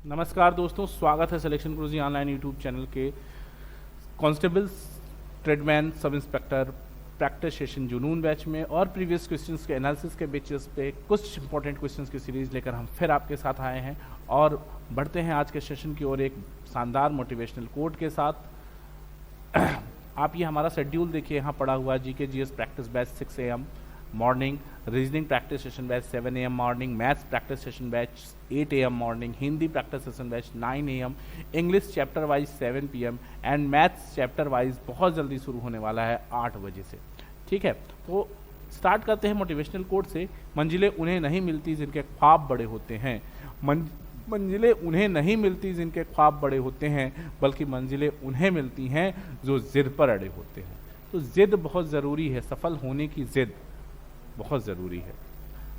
नमस्कार दोस्तों, स्वागत है सिलेक्शन गुरुजी ऑनलाइन यूट्यूब चैनल के constable, tradesman, sub inspector practice session जुनून बैच में और प्रीवियस क्वेश्चंस के एनालिसिस के बेसिस पे कुछ इंपॉर्टेंट क्वेश्चंस की सीरीज लेकर हम फिर आपके साथ आए हैं और बढ़ते हैं आज के सेशन की ओर एक शानदार मोटिवेशनल कोट के साथ। आप ये हमारा शेड्यूल देखिए, यहाँ पड़ा हुआ GK GS practice batch 6 AM morning, reasoning practice session batch 7 AM morning, maths practice session batch 8 AM morning, Hindi practice session batch 9 AM, English chapter wise 7 PM and maths chapter wise बहुत जल्दी शुरू होने वाला है 8 बजे से। ठीक है, तो स्टार्ट करते हैं मोटिवेशनल कोट से। मंजिलें उन्हें नहीं मिलती जिनके ख्वाब बड़े होते हैं, मंजिलें उन्हें नहीं मिलती जिनके ख्वाब बड़े होते हैं, बल्कि मंजिलें उन्हें मिलती हैं जो जिद पर अड़े होते हैं। तो जिद बहुत ज़रूरी है, सफल होने की जिद बहुत ज़रूरी है।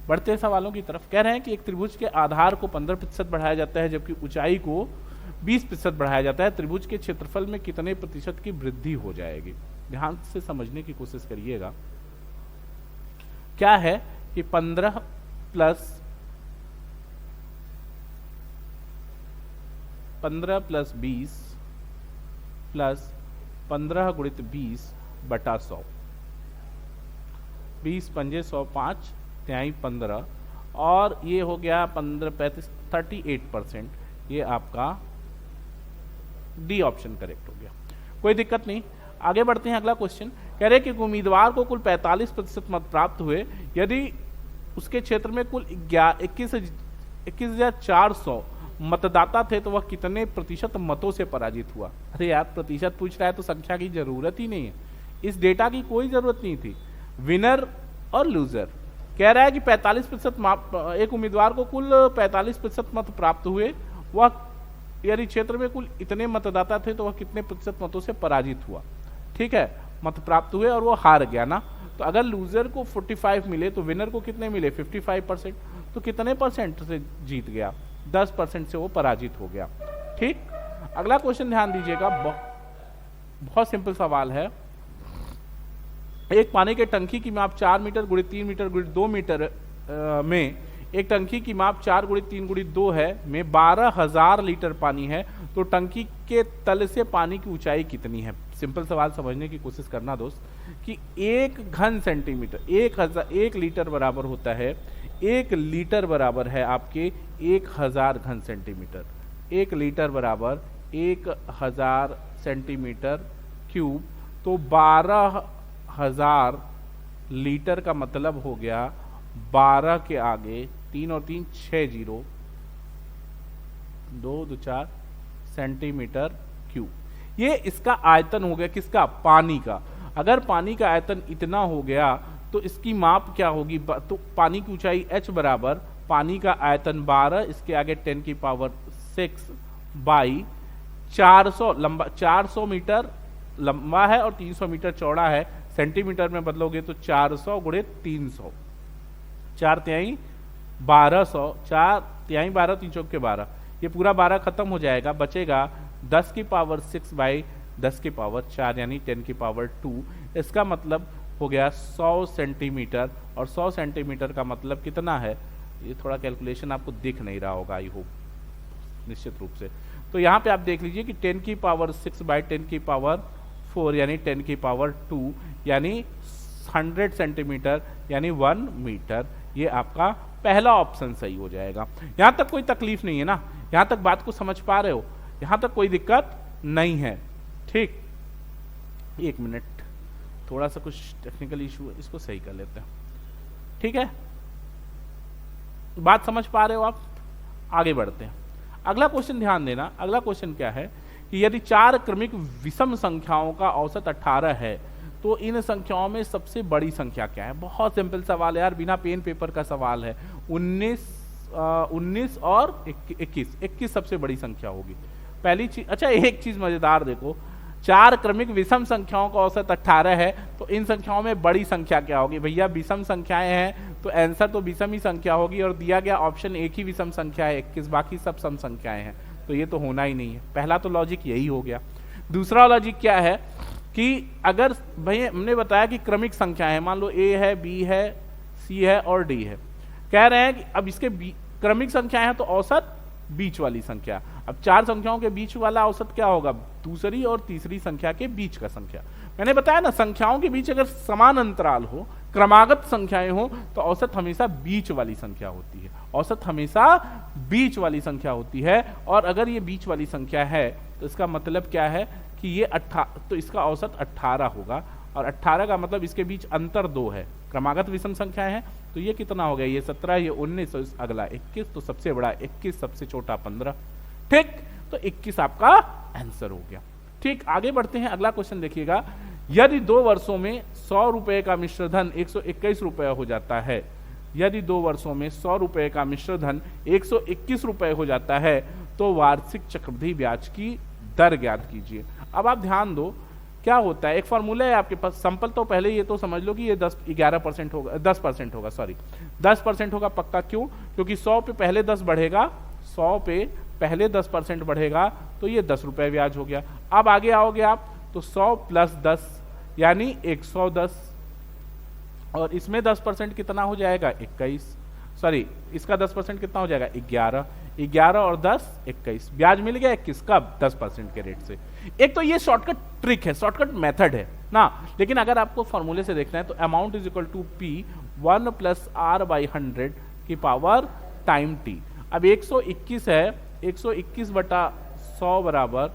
बढ़ते हैं सवालों की तरफ। कह रहे हैं कि एक त्रिभुज के आधार को 15% बढ़ाया जाता है जबकि ऊंचाई को 20% बढ़ाया जाता है। त्रिभुज के क्षेत्रफल में कितने प्रतिशत की वृद्धि हो जाएगी? ध्यान से समझने की कोशिश करिएगा। क्या है कि 15 प्लस 20 प्लस 15 गुणित 20 बटा 100, 20 पंजे 100, 5 तिहाई 15 और ये हो गया 15 35 38%। ये आपका डी ऑप्शन करेक्ट हो गया, कोई दिक्कत नहीं। आगे बढ़ते हैं, अगला क्वेश्चन कह रहे हैं कि उम्मीदवार को कुल 45% मत प्राप्त हुए यदि उसके क्षेत्र में कुल 21,400 मतदाता थे तो वह कितने प्रतिशत मतों से पराजित हुआ? अरे यार, प्रतिशत पूछ रहा है तो संख्या की जरूरत ही नहीं है, इस डेटा की कोई जरूरत नहीं थी। विनर और लूजर कह रहा है कि 45% एक उम्मीदवार को कुल 45% मत प्राप्त हुए, वह यदि क्षेत्र में कुल इतने मतदाता थे तो वह कितने प्रतिशत मतों से पराजित हुआ। ठीक है, मत प्राप्त हुए और वो हार गया ना। तो अगर लूजर को 45 मिले तो विनर को कितने मिले? 55%। तो कितने परसेंट से जीत गया? 10% से वो पराजित हो गया। ठीक, अगला क्वेश्चन ध्यान दीजिएगा, बहुत सिंपल सवाल है। एक पानी के टंकी की माप 4 मीटर गुणित 3 मीटर गुणित 2 मीटर में एक टंकी की माप 4 गुणित 3 गुणित 2 है में 12,000 लीटर पानी है, तो टंकी के तल से पानी की ऊंचाई कितनी है? सिंपल सवाल समझने की कोशिश करना दोस्त, कि 1 घन सेंटीमीटर 1 लीटर बराबर होता है, 1 लीटर बराबर है आपके 1000 घन सेंटीमीटर। 1 लीटर बराबर 1000 सेंटीमीटर क्यूब, तो 12,000 लीटर का मतलब हो गया 12 के आगे 3 और 3 6 0 2 2 4 सेंटीमीटर क्यूब। ये इसका आयतन हो गया, किसका? पानी का। अगर पानी का आयतन इतना हो गया तो इसकी माप क्या होगी? तो पानी की ऊंचाई h बराबर पानी का आयतन 12, इसके आगे 10 की पावर 6 बाई 400 लंबा, 400 मीटर लंबा है और 300 मीटर चौड़ा है। सेंटीमीटर में बदलोगे तो 400 गुणित 300, 4 तिहाई 1200, 4 तिहाई 12, 3 चौक के 12, ये पूरा 12 खत्म हो जाएगा, बचेगा 10 की पावर 6 बाई 10 की पावर 4 यानी 10 की पावर 2। इसका मतलब हो गया 100 सेंटीमीटर, और 100 सेंटीमीटर का मतलब कितना है? ये थोड़ा कैलकुलेशन आपको दिख नहीं रहा होगा, आई होप, निश्चित रूप से। तो यहाँ पे आप देख लीजिए कि 10 की पावर 6 बाई 10 की पावर 4 यानी 10 की पावर 2 यानी 100 सेंटीमीटर यानी 1 मीटर। ये आपका पहला ऑप्शन सही हो जाएगा। यहाँ तक कोई तकलीफ नहीं है ना? यहाँ तक बात को समझ पा रहे हो? यहाँ तक कोई दिक्कत नहीं है? ठीक, एक मिनट, थोड़ा सा कुछ टेक्निकल इशू है, इसको सही कर लेते हैं। ठीक है, बात समझ पा रहे हो आप? आगे बढ़ते हैं, अगला क्वेश्चन ध्यान देना। अगला क्वेश्चन क्या है कि यदि 4 क्रमिक विषम संख्याओं का औसत 18 है तो इन संख्याओं में सबसे बड़ी संख्या क्या है? बहुत सिंपल सवाल है यार, बिना पेन पेपर का सवाल है। 19 और 21 सबसे बड़ी संख्या होगी। पहली चीज, अच्छा एक चीज मजेदार देखो, 4 क्रमिक विषम संख्याओं का औसत 18 है तो इन संख्याओं में बड़ी संख्या क्या होगी? भैया विषम संख्याएं हैं तो आंसर तो विषम ही संख्या होगी, और दिया गया ऑप्शन एक ही विषम संख्या है 21, बाकी सब सम संख्याएं हैं, तो ये तो होना ही नहीं है। पहला तो लॉजिक यही हो गया। दूसरा लॉजिक क्या है कि अगर भाई हमने बताया कि क्रमिक संख्या है, मान लो ए है, बी है, सी है और डी है, कह रहे हैं कि अब इसके क्रमिक संख्याएं हैं तो औसत बीच वाली संख्या। अब चार संख्याओं के बीच वाला औसत क्या होगा? दूसरी और तीसरी संख्या के बीच का संख्या। मैंने बताया ना, संख्याओं के बीच अगर समान अंतराल हो, क्रमागत संख्याएं हो, तो औसत हमेशा बीच वाली संख्या होती है। औसत हमेशा बीच वाली संख्या होती है। और अगर ये बीच वाली संख्या है तो इसका मतलब क्या है कि ये तो इसका औसत 18 होगा। और 18 का मतलब इसके बीच अंतर 2 है, क्रमागत विषम संख्याएं हैं। तो ये कितना हो गया? ये 17, ये 19 और अगला 21। तो सबसे बड़ा 21, सबसे छोटा 15। ठीक, तो 21 आपका आंसर हो गया। ठीक, आगे बढ़ते हैं। अगला क्वेश्चन देखिएगा। यदि 2 वर्षों में 100 रुपए का मिश्र धन 121 रुपए हो जाता है, यदि 2 वर्षों में 100 रुपए का मिश्र धन 121 रुपए हो जाता है, तो वार्षिक चक्रवृद्धि ब्याज की दर ज्ञात कीजिए। अब आप ध्यान दो, क्या होता है, एक फॉर्मूला है आपके पास। सिंपल तो पहले ये तो समझ लो कि ये 11% होगा, 10% होगा, सॉरी 10% होगा पक्का। क्यों? क्योंकि 100 पे पहले 10 बढ़ेगा, 100 पे पहले 10% बढ़ेगा, तो ये 10 रुपए ब्याज हो गया। अब आगे आओगे आप तो 100 प्लस 10 यानी 110, और इसमें 10% कितना हो जाएगा? 21, सॉरी इसका 10% कितना हो जाएगा? 11, 11 और 10 21, ब्याज मिल गया 21। कब? 10% के रेट से। एक तो ये शॉर्टकट ट्रिक है, शॉर्टकट मेथड है ना, लेकिन अगर आपको फॉर्मूले से देखना है तो amount is equal to P 1 plus R by 100 की पावर टाइम T। अब 121 है, 121 बटा 100 बराबर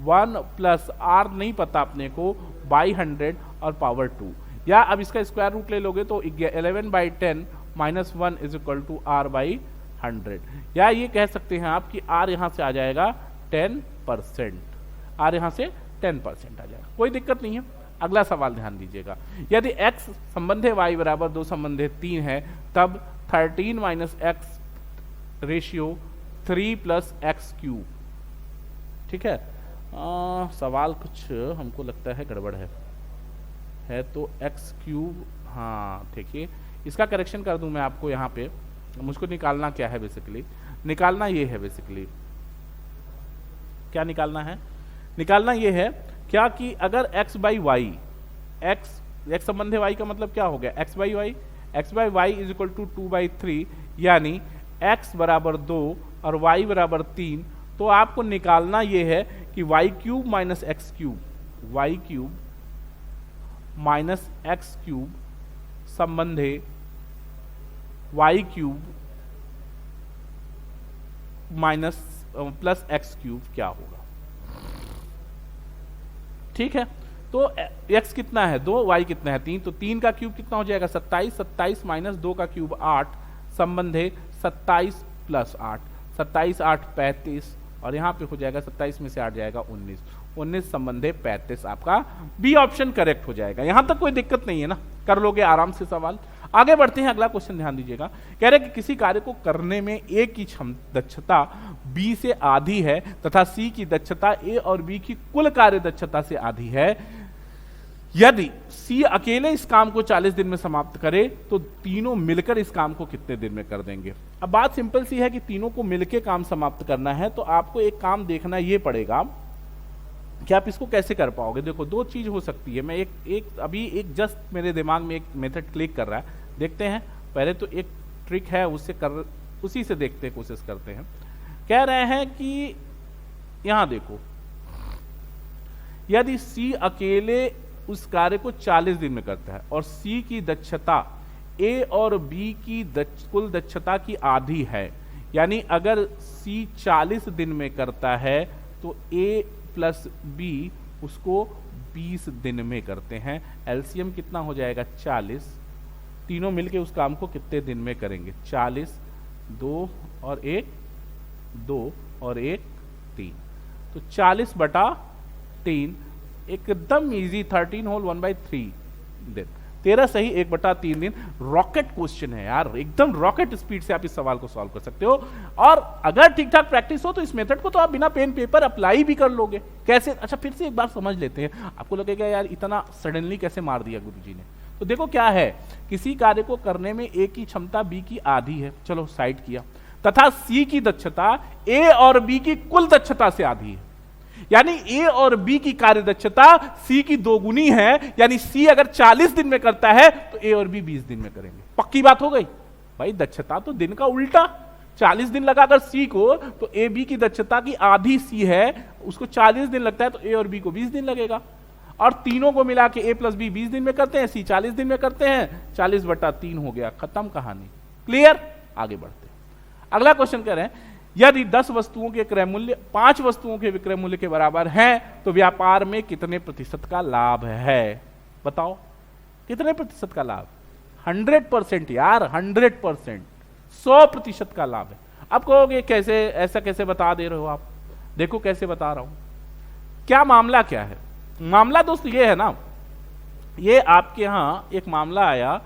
1 प्लस R नहीं पता अपने को बाई 100 और पावर 2, या अब इसका स्क्वायर रूट ले लोगे तो 11 by 10 minus 1 is equal to R by 100, या ये कह सकते हैं आप कि R यहाँ से आ जाएगा 10%, R यहाँ से 10% आ जाएगा, कोई दिक्कत नहीं है। अगला सवाल ध्यान दीजिएगा। यदि x संबंधे y बराबर 2 संबंधे 3 है, तब 13 minus x ratio 3 plus x cube. ठीक है, सवाल कुछ हमको लगता है गड़बड़ है तो एक्स क्यूब, हाँ देखिए इसका करेक्शन कर दूं मैं आपको। यहाँ पे मुझको निकालना क्या है? बेसिकली निकालना ये है, बेसिकली क्या निकालना है? निकालना ये है क्या कि अगर x बाई वाई, x संबंधे y का मतलब क्या हो गया? x by y is equal to 2/3, यानी x बराबर 2 और y बराबर 3। तो आपको निकालना ये है कि y cube minus x cube, y cube minus x cube संबंधे y cube minus plus x cube क्या होगा। ठीक है, तो x कितना है? 2, y कितना है? 3, तो 3 का क्यूब कितना हो जाएगा? 27, 27 माइनस 2 का क्यूब 8 संबंधे 27 प्लस 8, 27 8 35, और यहाँ पे हो जाएगा 27 में से 8 जाएगा 19, 19 संबंधे 35। आपका बी ऑप्शन करेक्ट हो जाएगा। यहाँ तक कोई दिक्कत नहीं है ना, कर लोगे आराम से सवाल। आगे बढ़ते हैं, अगला क्वेश्चन ध्यान दीजिएगा। कह रहे कि किसी कार्य को करने में ए की दक्षता बी से आधी है तथा सी की दक्षता ए और बी की कुल कार्य दक्षता से आधी है। यदि सी अकेले इस काम को 40 दिन में समाप्त करे तो तीनों मिलकर इस काम को कितने दिन में कर देंगे। अब बात सिंपल सी है कि तीनों को मिलकर काम समाप्त करना है, तो आपको एक काम देखना ये पड़ेगा कि आप इसको कैसे कर पाओगे। देखो, दो चीज हो सकती है। मैं अभी एक जस्ट मेरे दिमाग में एक मेथड क्लिक कर रहा है, देखते हैं। पहले तो एक ट्रिक है, उसी से देखते कोशिश करते हैं। कह रहे हैं कि यहां देखो, यदि सी अकेले उस कार्य को 40 दिन में करता है और सी की दक्षता ए और बी की कुल दक्षता की आधी है, यानी अगर सी 40 दिन में करता है तो ए प्लस बी उसको 20 दिन में करते हैं। एलसीएम कितना हो जाएगा? 40। तीनों मिलके उस काम को कितने दिन में करेंगे? 40, 2 और 1 2 और 1 3, तो 40 बटा 3, एकदम इजी। 13 होल 1/3 दिन, 13 सही 1 बटा 3 दिन। रॉकेट क्वेश्चन है यार, एकदम रॉकेट स्पीड से आप इस सवाल को सॉल्व कर सकते हो। और अगर ठीक ठाक प्रैक्टिस हो तो इस मेथड को तो आप बिना पेन पेपर अप्लाई भी कर लोगे। कैसे? अच्छा, फिर से एक बार समझ लेते हैं। आपको लगेगा यार इतना सडनली कैसे मार दिया गुरुजी ने। तो देखो क्या है, किसी कार्य को करने में ए की क्षमता बी की आधी है, चलो साइड किया, तथा सी की दक्षता ए और बी की कुल दक्षता से आधी है, यानी ए और बी की कार्य दक्षता सी की 2 गुनी है। यानी सी अगर 40 दिन में करता है तो ए और बी 20 दिन में करेंगे। पक्की बात हो गई भाई। दक्षता तो दिन का उल्टा, 40 दिन लगा अगर सी को, तो ए बी की दक्षता की आधी सी है, उसको 40 दिन लगता है, तो ए और बी को 20 दिन लगेगा। और तीनों को मिला के ए प्लस बी 20 दिन में करते हैं, सी 40 दिन में करते हैं, 40/3 हो गया, खत्म कहानी। क्लियर? आगे बढ़ते हैं। अगला क्वेश्चन कह रहे हैं यदि 10 वस्तुओं के क्रय मूल्य 5 वस्तुओं के विक्रय मूल्य के बराबर हैं तो व्यापार में कितने प्रतिशत का लाभ है? बताओ कितने प्रतिशत का लाभ? 100% यार, 100%, 100% का लाभ है। अब कहोगे कैसे, ऐसा कैसे बता दे रहे हो आप? देखो कैसे बता रहा हूं। क्या मामला क्या है? मामला दोस्त ये है ना, ये आपके यहां एक मामला आया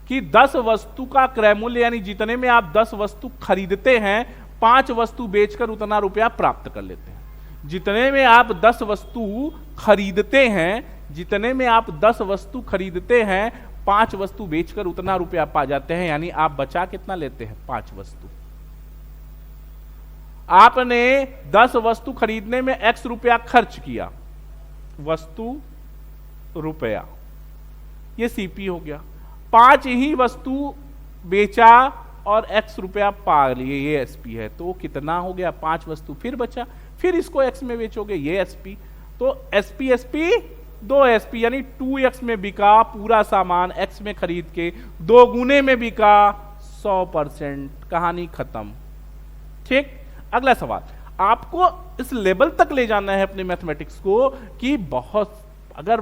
कि 10 वस्तु का क्रय मूल्य, यानी जितने में आप 10 वस्तु खरीदते हैं 5 वस्तु बेचकर उतना रुपया प्राप्त कर लेते हैं। जितने में आप 10 वस्तु खरीदते हैं, जितने में आप 10 वस्तु खरीदते हैं 5 वस्तु बेचकर उतना रुपया पा जाते हैं, यानी आप बचा कितना लेते हैं? 5 वस्तु। आपने 10 वस्तु खरीदने में x रुपया खर्च किया, वस्तु रुपया, ये सीपी हो गया। 5 ही वस्तु बेचा और x रुपया पा लिए, ये एसपी है। तो कितना हो गया? 5 वस्तु फिर बचा, फिर इसको x में बेचोगे, ये एसपी। तो एसपी एसपी 2 एसपी, यानी 2x में बिका पूरा सामान, x में खरीद के 2 गुने में बिका, 100%, कहानी खत्म। ठीक। अगला सवाल, आपको इस लेवल तक ले जाना है अपने मैथमेटिक्स को कि बहुत, अगर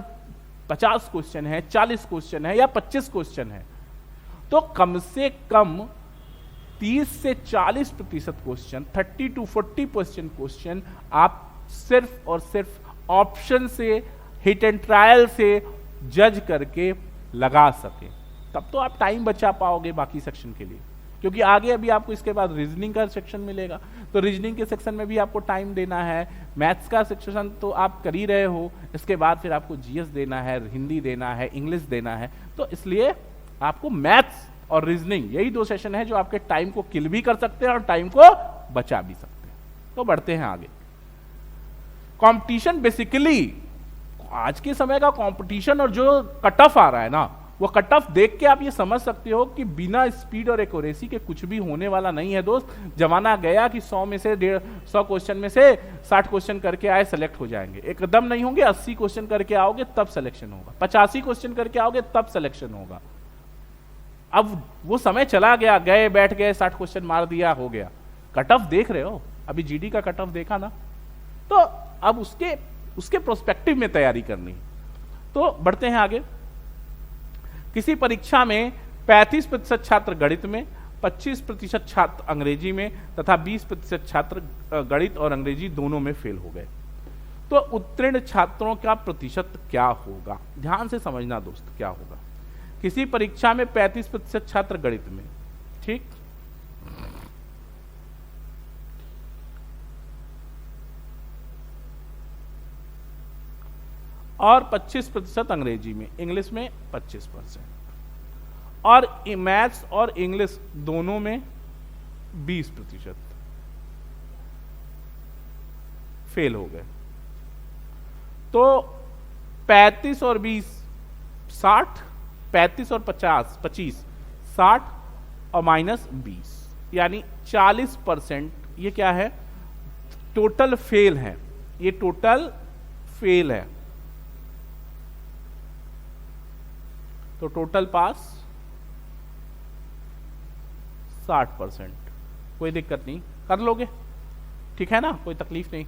50 क्वेश्चन है, 40 क्वेश्चन है या 25 क्वेश्चन है, तो कम से कम 30 से 40% क्वेश्चन, 30 to 40% क्वेश्चन आप सिर्फ और सिर्फ ऑप्शन से, हिट एंड ट्रायल से जज करके लगा सके, तब तो आप टाइम बचा पाओगे बाकी सेक्शन के लिए। क्योंकि आगे अभी आपको इसके बाद रीजनिंग का सेक्शन मिलेगा, तो रीजनिंग के सेक्शन में भी आपको टाइम देना है। मैथ्स का सेक्शन तो आप कर ही रहे हो, इसके बाद फिर आपको जीएस देना है, हिंदी देना है, इंग्लिश देना है। तो इसलिए आपको मैथ्स और रीजनिंग, यही 2 सेशन है जो आपके टाइम को किल भी कर सकते हैं और टाइम को बचा भी सकते हैं। तो बढ़ते हैं आगे। कंपटीशन बेसिकली, आज के समय का कंपटीशन और जो कट ऑफ आ रहा है ना, वो कट ऑफ देख के आप ये समझ सकते हो कि बिना स्पीड और एक्यूरेसी के कुछ भी होने वाला नहीं है दोस्त। जमाना गया कि 100 में से 150 क्वेश्चन में से 60 क्वेश्चन करके आए सेलेक्ट हो जाएंगे, एकदम नहीं होंगे। 80 क्वेश्चन करके आओगे तब सिलेक्शन होगा, 85 क्वेश्चन करके आओगे तब सिलेक्शन होगा। अब वो समय चला गया, गए बैठ गए 60 क्वेश्चन मार दिया, हो गया। कट ऑफ देख रहे हो, अभी जीडी का कट ऑफ देखा ना, तो अब उसके प्रोस्पेक्टिव में तैयारी करनी। तो बढ़ते हैं आगे। किसी परीक्षा में 35% छात्र गणित में, 25% छात्र अंग्रेजी में तथा 20% छात्र गणित और अंग्रेजी दोनों में फेल हो गए, तो उत्तीर्ण छात्रों का प्रतिशत क्या होगा? ध्यान से समझना दोस्त, क्या होगा। किसी परीक्षा में 35% छात्र गणित में, ठीक, और 25% अंग्रेजी में, इंग्लिश में 25%, और मैथ्स और इंग्लिश दोनों में 20% फेल हो गए। तो 35 और 20 60, 35 और 50 25 60 और -20, यानी 40%। ये क्या है? टोटल फेल है, ये टोटल फेल है। तो टोटल पास 60%। कोई दिक्कत नहीं, कर लोगे, ठीक है ना, कोई तकलीफ नहीं।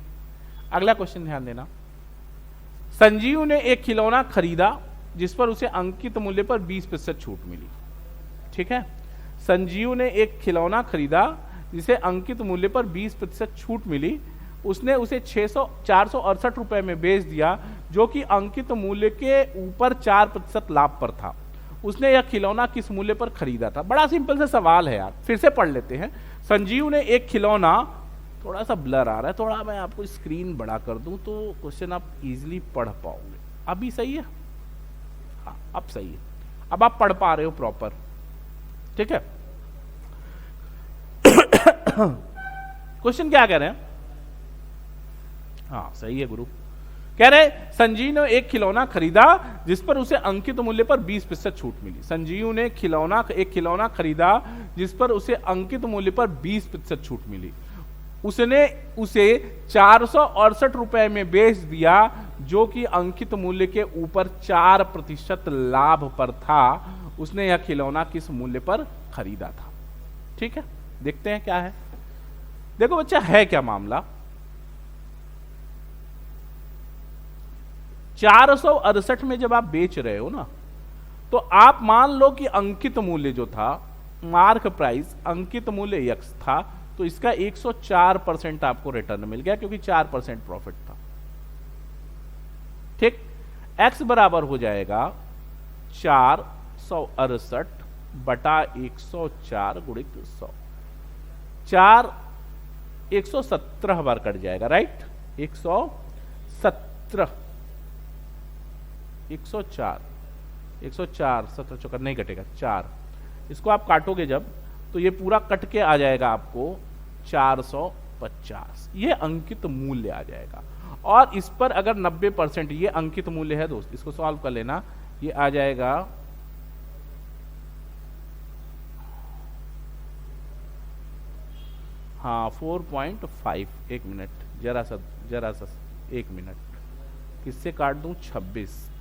अगला क्वेश्चन ध्यान देना। संजीव ने एक खिलौना खरीदा जिस पर उसे अंकित मूल्य पर 20% छूट मिली, ठीक है। संजीव ने एक खिलौना खरीदा जिसे अंकित मूल्य पर 20% छूट मिली, उसने उसे 468 रुपए में बेच दिया, जो कि अंकित मूल्य के ऊपर 4% लाभ पर था। उसने यह खिलौना किस मूल्य पर खरीदा था? बड़ा सिंपल सा सवाल है यार, फिर से पढ़ लेते हैं। संजीव ने एक खिलौना, थोड़ा सा ब्लर आ रहा है, थोड़ा मैं आपको स्क्रीन बड़ा कर दूं तो क्वेश्चन आप इजीली पढ़ पाओगे। अभी सही है? हाँ, अब सही है, अब आप पढ़ पा रहे हो प्रॉपर, ठीक है। क्वेश्चन क्या कह रहे हैं? हाँ सही है गुरु। कह रहे संजीव ने एक खिलौना खरीदा जिस पर उसे अंकित मूल्य पर 20% छूट मिली। संजीव ने एक खिलौना खरीदा जिस पर उसे अंकित मूल्य पर 20% छूट मिली। उसने उसे 468 रुपए में बेच दिया, जो कि अंकित मूल्य के ऊपर 4% लाभ पर था। उसने यह खिलौना किस मूल्य पर खरीदा था? ठीक है, देखते हैं क्या है। देखो बच्चा, है क्या मामला। 468 में जब आप बेच रहे हो ना, तो आप मान लो कि अंकित मूल्य जो था, मार्क प्राइस, अंकित मूल्य x था, तो इसका 104% आपको रिटर्न मिल गया, क्योंकि 4% प्रॉफिट था। ठीक, x बराबर हो जाएगा 468 बटा 104 गुणित 100। 117 बार कट जाएगा, राइट। 117, 104, 17 चौका नहीं कटेगा, 4। इसको आप काटोगे जब, तो ये पूरा कट के आ जाएगा आपको 450। ये अंकित मूल्य आ जाएगा। और इस पर अगर 90%, ये अंकित मूल्य है दोस्त, इसको सॉल्व कर लेना, ये आ जाएगा हाँ 4.5। एक मिनट, जरा सा 1 मिनट, किससे काट दूं? 26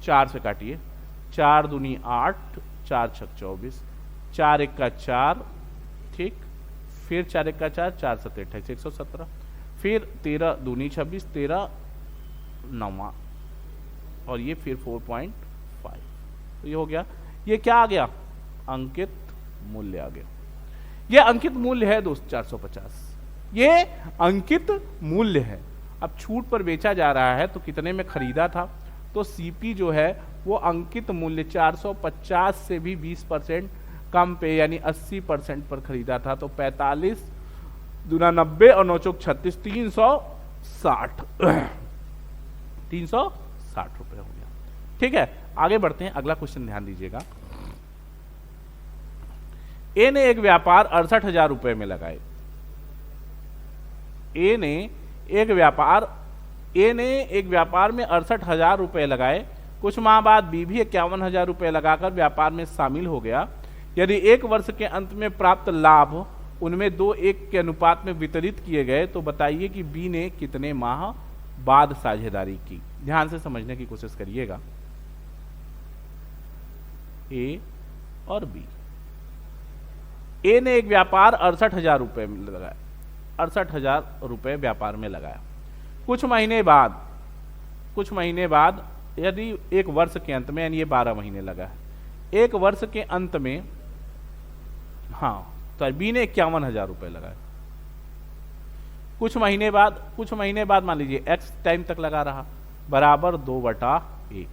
4 से काटिए। 4 दूनी 8, 4 छक 24, 4 एक का 4, ठीक। फिर 4 एक का 4, 4 7 28, 117। फिर 13 दूनी 26, 13 9, और ये फिर 4.5। तो ये हो गया। ये क्या आ गया? अंकित मूल्य आ गया। ये अंकित मूल्य है दोस्त 450। ये अंकित मूल्य है। अब छूट पर बेचा जा रहा है, तो कितने में खरीदा था? तो सीपी जो है वो अंकित मूल्य 450 से भी 20% कम पे, यानी 80% पर खरीदा था। तो 45 दूना 90 और 9 चौक 36, 360 रुपए हो गया। ठीक है, आगे बढ़ते हैं। अगला क्वेश्चन ध्यान दीजिएगा। ए ने एक व्यापार 68,000 रुपए में लगाए। ए ने एक व्यापार में 68,000 रुपए लगाए। कुछ माह बाद बी भी 51,000 रुपए लगाकर व्यापार में शामिल हो गया। यदि 1 वर्ष के अंत में प्राप्त लाभ उनमें 2:1 के अनुपात में वितरित किए गए, तो बताइए कि बी ने कितने माह बाद साझेदारी की? ध्यान से समझने की कोशिश करिएगा। ए और बी। ए ने एक व्यापार 68,000 रुपए में लगाया, 68,000 रुपए व्यापार में लगाया। कुछ महीने बाद यदि 1 वर्ष के अंत में, यानी ये 12 महीने लगा है, 1 वर्ष के अंत में, हाँ, तो बी ने 51,000 रुपए लगाए। कुछ महीने बाद मान लीजिए एक्स टाइम तक लगा रहा, बराबर 2/1।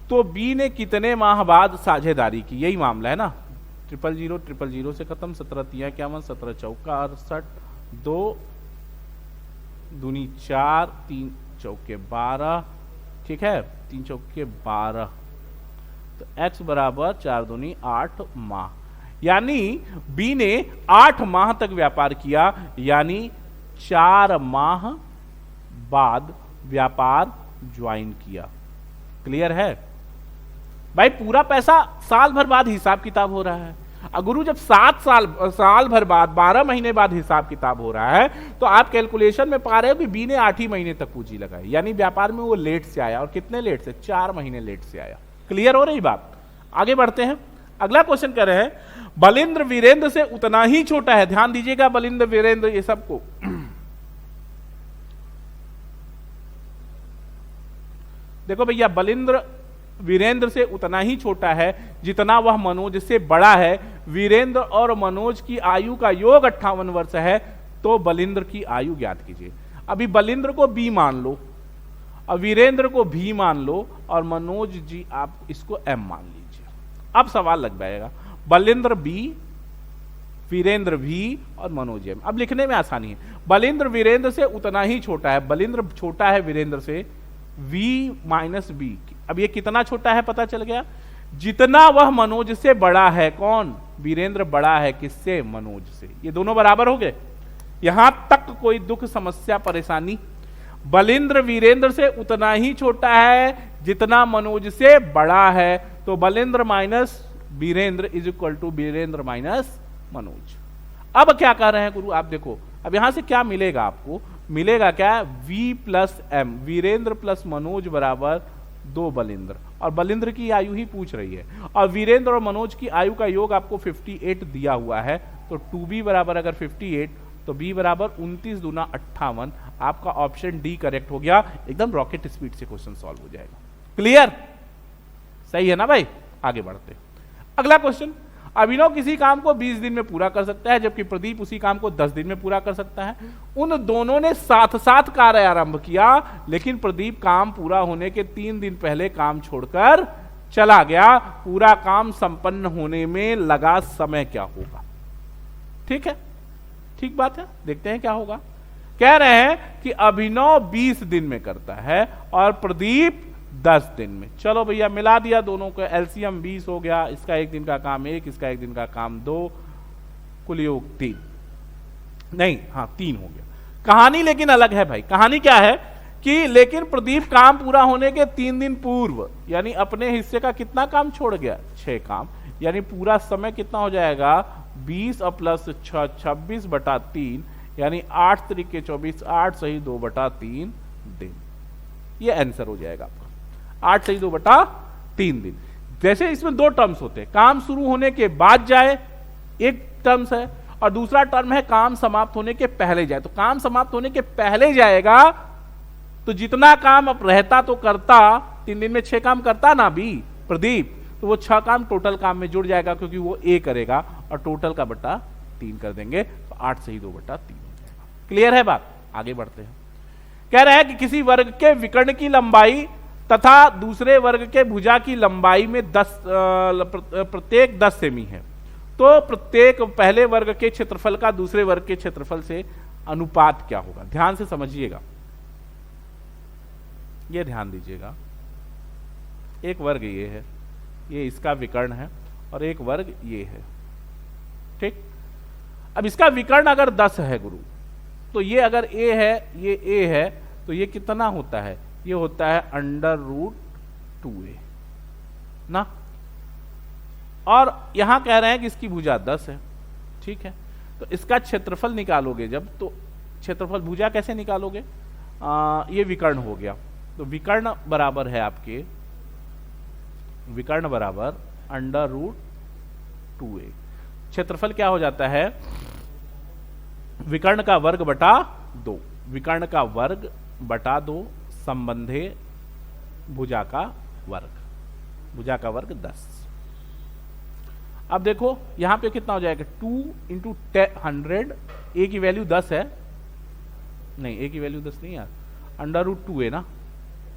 तो बी ने कितने माह बाद साझेदारी की? यही मामला है ना। 000 से खत्म, 17 3 51, 17 चौका 68, 2 दूनी 4, 3 चौके 12, ठीक है, 3 चौके 12। तो x बराबर 4 दूनी 8 माह, यानी बी ने 8 माह तक व्यापार किया, यानी 4 माह बाद व्यापार ज्वाइन किया। क्लियर है भाई? पूरा पैसा साल भर बाद हिसाब किताब हो रहा है। गुरु जब 7 साल भर बाद 12 महीने बाद हिसाब किताब हो रहा है, तो आप कैलकुलेशन में पा रहे हो कि बी ने 8 ही महीने तक पूंजी लगाई, यानी व्यापार में वो लेट से आया। और कितने लेट से? 4 महीने लेट से आया। क्लियर हो रही बात? आगे बढ़ते हैं। अगला क्वेश्चन कह रहे हैं, बलिंद्र वीरेंद्र से उतना ही छोटा है। ध्यान दीजिएगा, बलिंद्र वीरेंद्र ये सबको देखो भैया, बलिंद्र वीरेंद्र से उतना ही छोटा है जितना वह मनोज से बड़ा है। वीरेंद्र और मनोज की आयु का योग 58 वर्ष है। तो बलिंद्र की आयु ज्ञात कीजिए। अभी बलिंद्र को बी मान लो, और वीरेंद्र को भी मान लो, और मनोज जी आप इसको एम मान लीजिए। अब सवाल लग जाएगा, बलिंद्र बी, वीरेंद्र भी, और मनोज एम। अब लिखने में आसानी है। बलिंद्र वीरेंद्र से उतना ही छोटा है। बलिंद्र छोटा है वीरेंद्र से, v माइनस बी। अब ये कितना छोटा है पता चल गया? जितना वह मनोज से बड़ा है। कौन? वीरेंद्र बड़ा है किससे? मनोज से। ये दोनों बराबर हो गए। यहां तक कोई दुख समस्या परेशानी? बलिंद्र वीरेंद्र से उतना ही छोटा है जितना मनोज से बड़ा है, तो Balindra minus Virendra is equal to Virendra minus Manoj. अब क्या कर रहे हैं गुरु, आप देखो अब यहां से क्या मिलेगा आपको, मिलेगा क्या, v plus m, Virendra plus Manoj बराबर 2 बलिंद्र, और बलिंद्र की आयु ही पूछ रही है, और वीरेंद्र और मनोज की आयु का योग आपको 58 दिया हुआ है, तो 2b बराबर अगर 58 तो b बराबर 29 दूना 58, आपका ऑप्शन डी करेक्ट हो गया, एकदम रॉकेट स्पीड से क्वेश्चन सॉल्व हो जाएगा। क्लियर, सही है ना भाई। आगे बढ़ते अगला क्वेश्चन, अभिनव किसी काम को 20 दिन में पूरा कर सकता है जबकि प्रदीप उसी काम को 10 दिन में पूरा कर सकता है। उन दोनों ने साथ साथ कार्य आरंभ किया, लेकिन प्रदीप काम पूरा होने के 3 दिन पहले काम छोड़कर चला गया। पूरा काम संपन्न होने में लगा समय क्या होगा? ठीक है, ठीक बात है, देखते हैं क्या होगा। कह रहे हैं कि अभिनव 20 दिन में करता है और प्रदीप 10 दिन में। चलो भैया मिला दिया दोनों को, एलसीएम 20 हो गया, इसका 1 दिन का काम 1, इसका 1 दिन का काम 2, कुल योग 3, नहीं हाँ 3 हो गया। कहानी लेकिन अलग है भाई। कहानी क्या है कि लेकिन प्रदीप काम पूरा होने के 3 दिन पूर्व यानी अपने हिस्से का कितना काम छोड़ गया, 6 काम, यानी पूरा समय कितना हो जाएगा 20 और प्लस 6 26/3, यानी 8 तरीके 24, 8 सही 2/3 दिन। ये आंसर हो जाएगा आपका, 8 सही 2/3 दिन। जैसे इसमें 2 टर्म्स होते हैं, काम शुरू होने के बाद जाए एक टर्म्स है, और दूसरा टर्म है काम समाप्त होने के पहले जाए। तो काम समाप्त होने के पहले जाएगा तो जितना काम अब रहता तो करता, 3 दिन में 6 काम करता ना भी प्रदीप, तो वो 6 काम टोटल काम में जुड़ जाएगा, क्योंकि वो ए करेगा और टोटल का बटा 3 कर देंगे, तो 8 सही 2/3 हो जाएगा। क्लियर है बात, आगे बढ़ते हैं। कह रहे हैं कि किसी वर्ग के विकर्ण की लंबाई तथा दूसरे वर्ग के भुजा की लंबाई में प्रत्येक 10 सेमी है, तो प्रत्येक पहले वर्ग के क्षेत्रफल का दूसरे वर्ग के क्षेत्रफल से अनुपात क्या होगा? ध्यान से समझिएगा, ये ध्यान दीजिएगा। एक वर्ग ये है, ये इसका विकर्ण है, और एक वर्ग ये है, ठीक। अब इसका विकर्ण अगर 10 है गुरु, तो ये अगर a है, ये a है, तो ये कितना होता है? ये होता है √2a ना। और यहां कह रहे हैं कि इसकी भुजा 10 है, ठीक है। तो इसका क्षेत्रफल निकालोगे जब, तो क्षेत्रफल भुजा कैसे निकालोगे? ये विकर्ण हो गया, तो विकर्ण बराबर है आपके, विकर्ण बराबर √2a। क्षेत्रफल क्या हो जाता है? विकर्ण का वर्ग बटा 2, विकर्ण का वर्ग बटा 2 संबंधे भुजा का वर्ग, भुजा का वर्ग 10। अब देखो यहां पे कितना हो जाएगा, 2 इंटू 100, ए की वैल्यू 10 है, नहीं ए की वैल्यू 10 नहीं यार, √2a ना,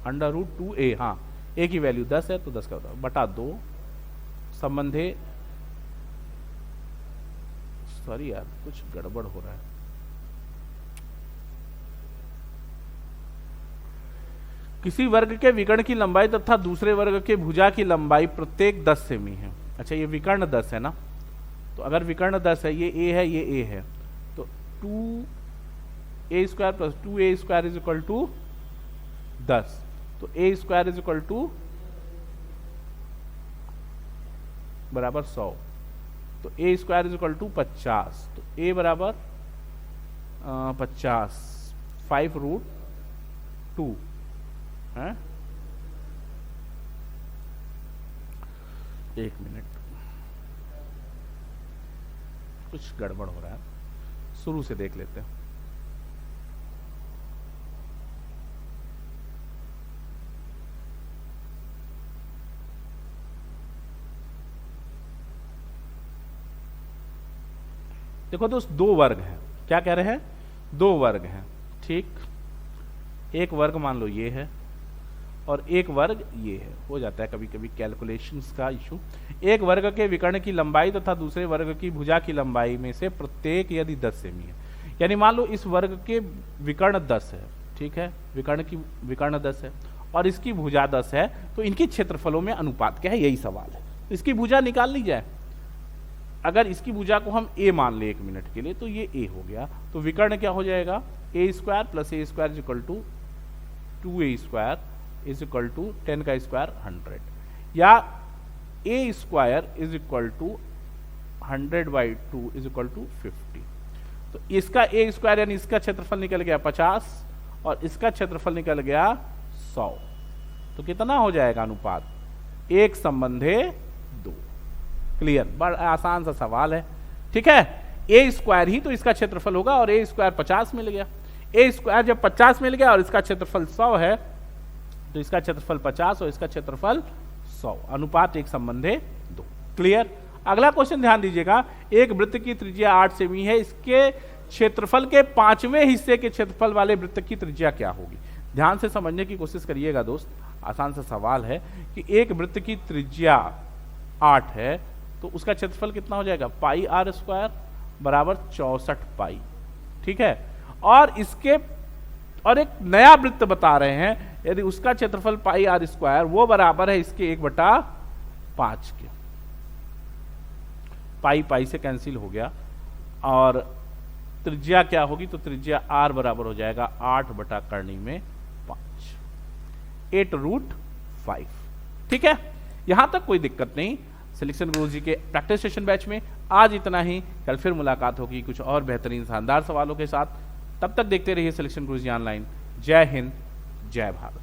√2a, हाँ ए की वैल्यू 10 है, तो 10 का बटा 2 संबंधे, सॉरी यार कुछ गड़बड़ हो रहा है, किसी वर्ग के विकर्ण की लंबाई तथा दूसरे वर्ग के भुजा की लंबाई प्रत्येक 10 सेमी है। अच्छा ये विकर्ण 10 है ना, तो अगर विकर्ण 10 है, ये a है, ये a है, तो 2a² + 2a² is equal to 10, तो a² इज इक्वल टू बराबर 100, तो a² इज इक्वल टू 50, तो a बराबर 50, 5√2 है। 1 मिनट, कुछ गड़बड़ हो रहा है, शुरू से देख लेते हैं। देखो दोस्त, 2 वर्ग है, क्या कह रहे हैं? 2 वर्ग हैं, ठीक। एक वर्ग मान लो ये है और एक वर्ग ये है, हो जाता है कभी कभी कैलकुलेशंस का इशू। एक वर्ग के विकर्ण की लंबाई तथा दूसरे वर्ग की भुजा की लंबाई में से प्रत्येक यदि 10 सेमी है, यानी मान लो इस वर्ग के विकर्ण 10 है, ठीक है, विकर्ण 10 है और इसकी भुजा 10 है, तो इनकी क्षेत्रफलों में अनुपात क्या है, यही सवाल है। तो इसकी भुजा निकाल ली जाए, अगर इसकी भुजा को हम a मान ले 1 मिनट के लिए, तो ये a हो गया, तो विकर्ण क्या हो जाएगा, a² + a² equal to 2a² is equal to 10 का स्क्वायर 100, या a² is equal to 100/2 is equal to 50। तो इसका a² यानी इसका क्षेत्रफल निकल गया 50 और इसका क्षेत्रफल निकल गया 100। तो कितना हो जाएगा अनुपात? 1:2। क्लियर? बड़ा आसान सा सवाल है, ठीक है। a² ही तो इसका क्षेत्रफल होगा और a² 50 मिल गया। a² जब 50 मिल गया और इसका क्षेत्रफल 100 है, तो इसका क्षेत्रफल 50 और इसका क्षेत्रफल 100, अनुपात 1:2। क्लियर? अगला क्वेश्चन ध्यान दीजिएगा, एक वृत्त की त्रिज्या 8 सेमी है, इसके क्षेत्रफल के 5वें हिस्से के क्षेत्रफल वाले वृत्त की त्रिज्या क्या होगी? ध्यान से समझने की कोशिश करिएगा दोस्त, आसान सा सवाल है कि एक वृत्त की त्रिज्या 8 है तो उसका क्षेत्रफल कितना हो जाएगा? πr² बराबर 64 पाई, ठीक है। और एक नया वृत्त बता रहे हैं, यदि उसका क्षेत्रफल πr² वो बराबर है इसके 1/5 के। पाई से कैंसिल हो गया और त्रिज्या क्या होगी? तो त्रिज्या r बराबर हो जाएगा 8/5, 8√5। ठीक है, यहां तक कोई दिक्कत नहीं। सिलेक्शन गुरुजी के प्रैक्टिस सेशन बैच में आज इतना ही। कल फिर मुलाकात होगी कुछ और बेहतरीन शानदार सवालों के साथ। तब तक देखते रहिए सिलेक्शन गुरुजी ऑनलाइन। जय हिंद, जय भारत।